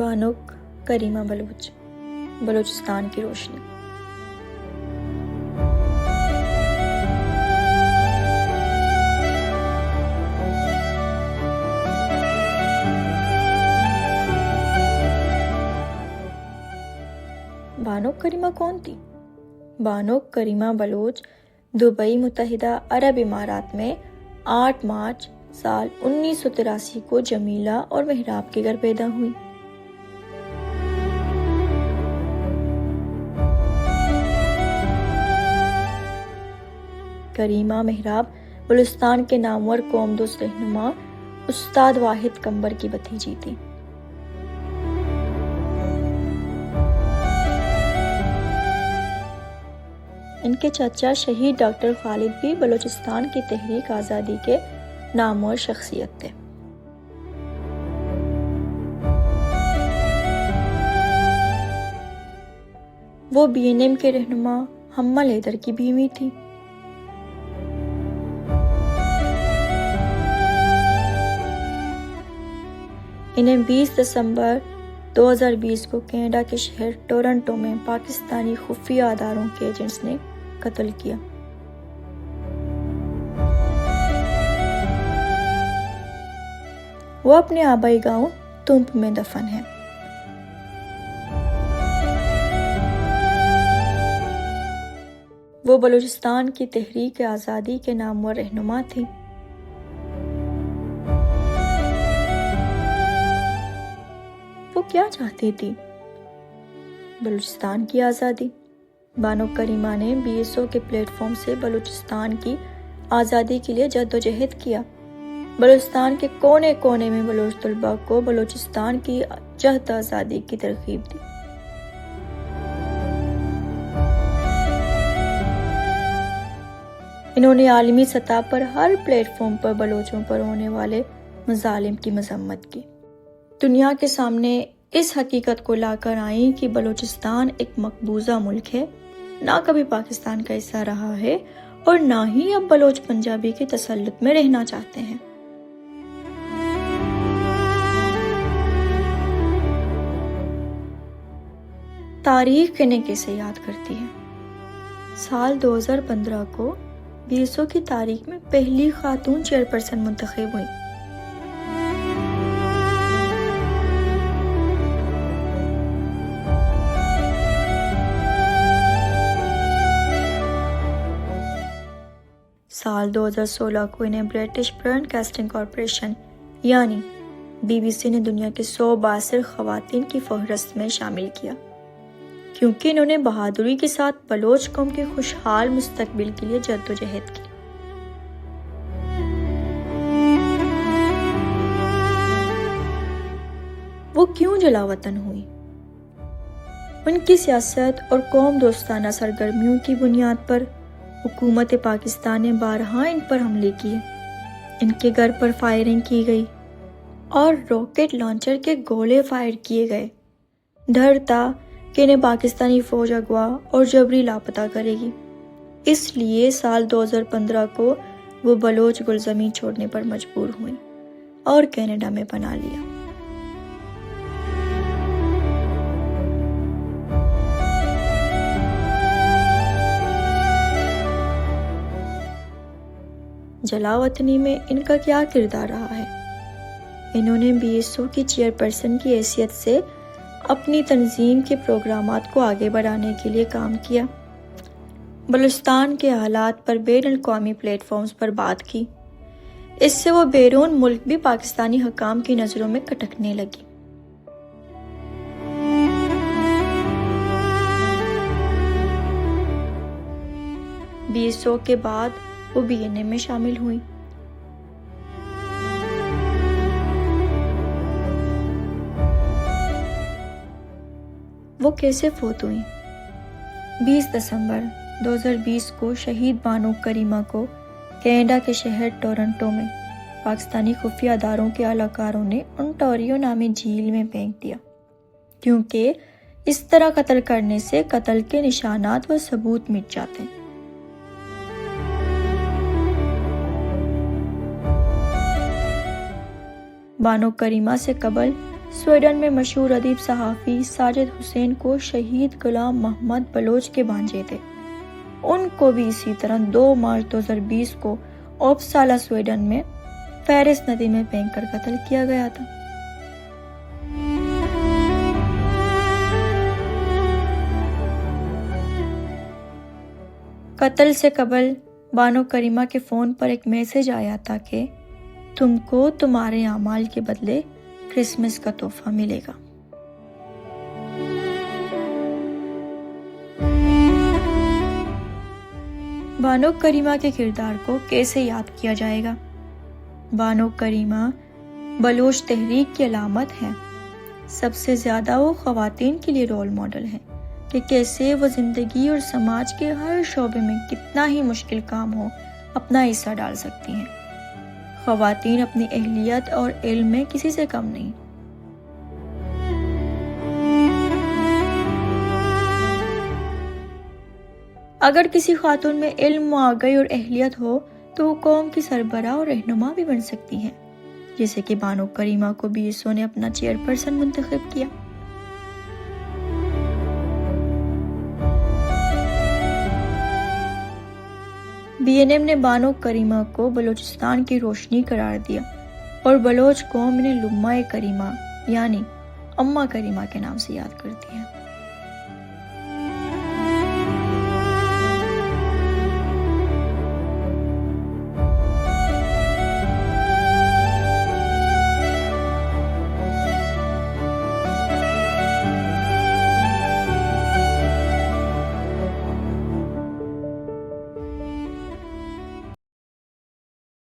بانو کریمہ بلوچ، بلوچستان کی روشنی۔ بانو کریمہ کون تھی؟ بانو کریمہ بلوچ دبئی متحدہ عرب امارات میں 8 مارچ سال 1983 کو جمیلہ اور محراب کے گھر پیدا ہوئی۔ کریمہ محراب بلوچستان کے نامور قوم دوست رہنما استاد واحد قمبر کی بھتیجی تھی۔ ان کے چچا شہید ڈاکٹر خالد بھی بلوچستان کی تحریک آزادی کے نامور شخصیت تھے۔ وہ BNM کے رہنما حمل حیدر کی بیوی تھی۔ انہیں 20 دسمبر 2020 کو کینیڈا کے شہر ٹورنٹو میں پاکستانی خفیہ اداروں کے ایجنٹس نے قتل کیا۔ وہ اپنے آبائی گاؤں تمپ میں دفن ہیں۔ وہ بلوچستان کی تحریک آزادی کے نامور رہنما تھی۔ وہ کیا چاہتی تھی؟ بلوچستان کی آزادی۔ بانو کریمہ نے BSO کے پلیٹ فارم سے بلوچستان کی آزادی کے لیے جدوجہد کیا۔ بلوچستان کے کونے کونے میں بلوچ طلباء کو بلوچستان کی جہد آزادی کی ترغیب دی۔ انہوں نے عالمی سطح پر ہر پلیٹ فارم پر بلوچوں پر ہونے والے مظالم کی مذمت کی۔ دنیا کے سامنے اس حقیقت کو لا کر آئیں کہ بلوچستان ایک مقبوضہ ملک ہے، نہ کبھی پاکستان کا حصہ رہا ہے اور نہ ہی اب بلوچ پنجابی کے تسلط میں رہنا چاہتے ہیں۔ تاریخ انہیں کیسے یاد کرتی ہے؟ سال 2015 کو BSO کی تاریخ میں پہلی خاتون چیئرپرسن منتخب ہوئی۔ سال 2016 کو انہیں برٹش براڈ کاسٹنگ کارپوریشن یعنی BBC نے دنیا کے 100 بااثر خواتین کی فہرست میں شامل کیا، کیونکہ انہوں نے بہادری کے ساتھ بلوچ قوم کے خوشحال مستقبل کے لیے جدوجہد کی۔ وہ کیوں جلاوطن ہوئی؟ ان کی سیاست اور قوم دوستانہ سرگرمیوں کی بنیاد پر حکومت پاکستان نے بارہا ان پر حملے کیے، ان کے گھر پر فائرنگ کی گئی اور راکٹ لانچر کے گولے فائر کیے گئے۔ ڈر تھا کہ انہیں پاکستانی فوج اغوا اور جبری لاپتہ کرے گی، اس لیے سال 2015 کو وہ بلوچ گلزمین چھوڑنے پر مجبور ہوئیں اور کینیڈا میں پناہ لیا۔ جلاوطنی میں ان کا کیا کردار رہا ہے؟ انہوں نے BSO کی چیئرپرسن کی حیثیت سے اپنی تنظیم کے پروگرامات کو آگے بڑھانے کے لیے کام کیا، بلوچستان کے حالات پر بین الاقوامی پلیٹ فارمز پر بات کی۔ اس سے وہ بیرون ملک بھی پاکستانی حکام کی نظروں میں کٹکنے لگی۔ BSO کے بعد وہ BNM میں شامل ہوئی۔ وہ کیسے فوت ہوئی؟ 20 دسمبر 2020 کو شہید بانو کریمہ کو کینیڈا کے شہر ٹورنٹو میں پاکستانی خفیہ اداروں کے اہلکاروں نے انٹاریو نامی جھیل میں پھینک دیا، کیونکہ اس طرح قتل کرنے سے قتل کے نشانات و ثبوت مٹ جاتے ہیں۔ بانو کریمہ سے قبل سویڈن میں مشہور ادیب صحافی ساجد حسین کو شہید غلام محمد بلوچ کے بھانجے تھے، ان کو بھی اسی طرح 2 مارچ 2020 کو اوپسالا سویڈن میں فیرس ندی میں پھینک کر قتل کیا گیا تھا۔ قتل سے قبل بانو کریمہ کے فون پر ایک میسج آیا تھا کہ تم کو تمہارے اعمال کے بدلے کرسمس کا تحفہ ملے گا۔ بانو کریمہ کے کردار کو کیسے یاد کیا جائے گا؟ بانو کریمہ بلوچ تحریک کی علامت ہیں۔ سب سے زیادہ وہ خواتین کے لیے رول ماڈل ہیں کہ کیسے وہ زندگی اور سماج کے ہر شعبے میں کتنا ہی مشکل کام ہو اپنا حصہ ڈال سکتی ہیں۔ خواتین اپنی اہلیت اور علم میں کسی سے کم نہیں۔ اگر کسی خاتون میں علم، آگاہی اور اہلیت ہو تو وہ قوم کی سربراہ اور رہنما بھی بن سکتی ہیں، جیسے کہ بانو کریمہ کو BSO نے اپنا چیئرپرسن منتخب کیا۔ BNM نے بانو کریمہ کو بلوچستان کی روشنی قرار دیا اور بلوچ قوم نے لمہ کریمہ یعنی اماں کریمہ کے نام سے یاد کرتی ہے۔